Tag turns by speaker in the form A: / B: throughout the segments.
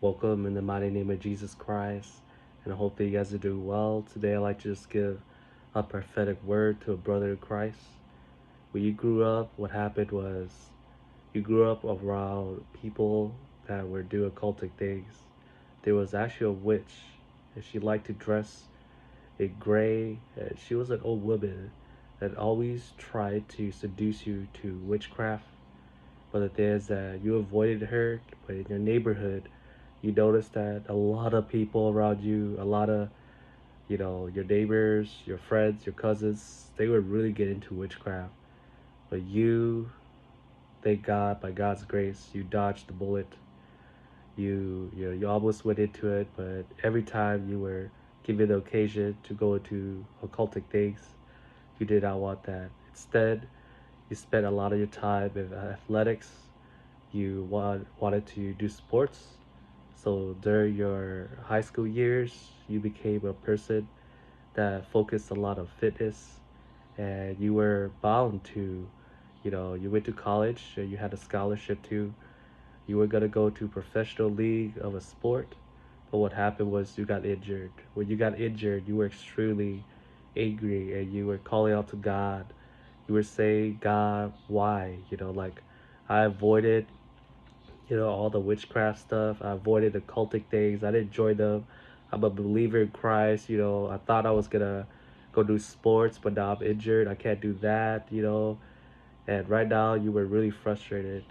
A: Welcome in the mighty name of Jesus Christ, and I hope that you guys are doing well. Today I'd like to just give a prophetic word to a brother in Christ. When you grew up, what happened was you grew up around people that were doing occultic things. There was actually a witch, and she liked to dress in gray, and she was an old woman that always tried to seduce you to witchcraft. But the thing is that you avoided her, but in your neighborhood, you noticed that a lot of people around you, a lot of, your neighbors, your friends, your cousins, they would really get into witchcraft. But you, thank God, by God's grace, you dodged the bullet. You almost went into it, but every time you were given the occasion to go into occultic things, you did not want that. Instead, you spent a lot of your time in athletics. You wanted to do sports. So during your high school years, you became a person that focused a lot on fitness, and you were bound to, you went to college and you had a scholarship too. You were gonna go to professional league of a sport, but what happened was you got injured. When you got injured, you were extremely angry and you were calling out to God. You were saying, God, why? I avoided, all the witchcraft stuff. I avoided the cultic things. I didn't join them. I'm a believer in Christ. I thought I was gonna go do sports, but now I'm injured. I can't do that. And right now, you were really frustrated.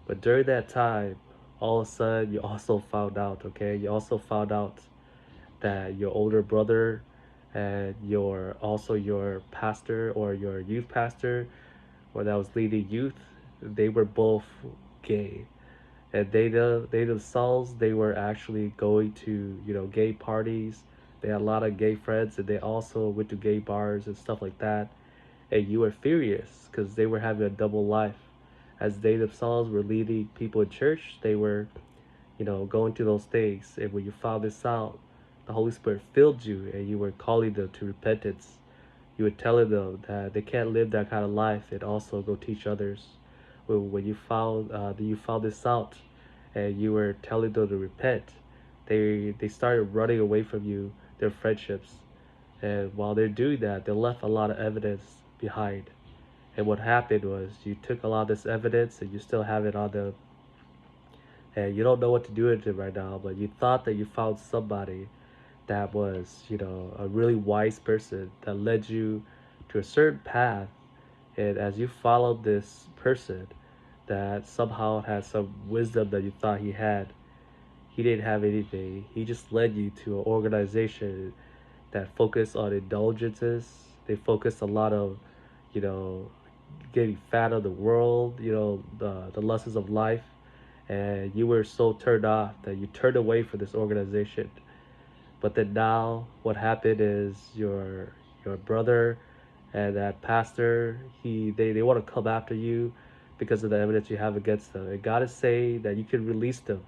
A: But during that time, all of a sudden, you also found out, okay? You also found out that your older brother and your pastor or your youth pastor or that was leading youth, they were both gay. And they themselves, they were actually going to, gay parties. They had a lot of gay friends, and they also went to gay bars and stuff like that. And you were furious because they were having a double life. As they themselves were leading people in church, they were, going to those things. And when you found this out, the Holy Spirit filled you, and you were calling them to repentance. You were telling them that they can't live that kind of life and also go teach others. When you found this out, and you were telling them to repent, they started running away from you, their friendships. And while they're doing that, they left a lot of evidence behind. And what happened was you took a lot of this evidence and you still have it on them. And you don't know what to do with it right now, but you thought that you found somebody that was, a really wise person that led you to a certain path. And as you followed this person that somehow had some wisdom that you thought he had, he didn't have anything. He just led you to an organization that focused on indulgences. They focused a lot of, you know, getting fat of the world, the lusts of life. And you were so turned off that you turned away from this organization. But then now what happened is your brother and that pastor, they want to come after you because of the evidence you have against them. And God is saying that you can release them.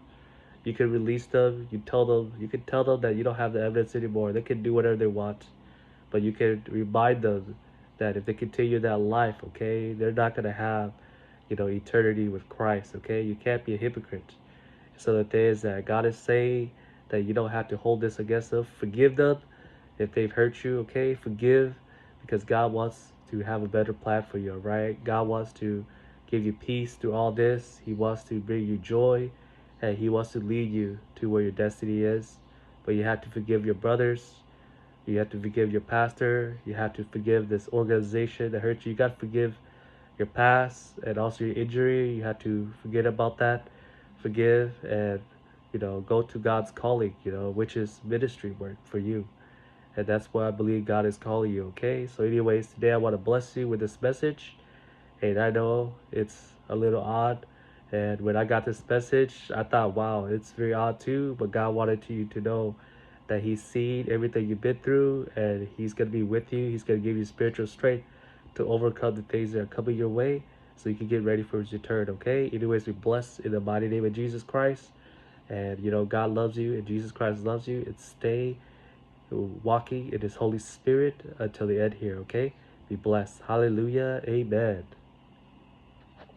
A: You can release them. You can tell them that you don't have the evidence anymore. They can do whatever they want. But you can remind them that if they continue that life, okay, they're not gonna have, eternity with Christ, okay? You can't be a hypocrite. So the thing is that God is saying that you don't have to hold this against them. Forgive them if they've hurt you, okay? Forgive because God wants to have a better plan for you, all right? God wants to give you peace through all this. He wants to bring you joy, and He wants to lead you to where your destiny is. But you have to forgive your brothers. You have to forgive your pastor. You have to forgive this organization that hurt you. You got to forgive your past and also your injury. You have to forget about that. Forgive and, go to God's calling, which is ministry work for you. And that's why I believe God is calling you, okay? So anyways, today I want to bless you with this message. And I know it's a little odd. And when I got this message, I thought, wow, it's very odd too. But God wanted you to know that He's seen everything you've been through, and He's going to be with you. He's going to give you spiritual strength to overcome the things that are coming your way so you can get ready for His return, okay? Anyways, we bless in the mighty name of Jesus Christ. And, God loves you and Jesus Christ loves you. And stay walking in His Holy Spirit until the end here, okay? Be blessed. Hallelujah. Amen.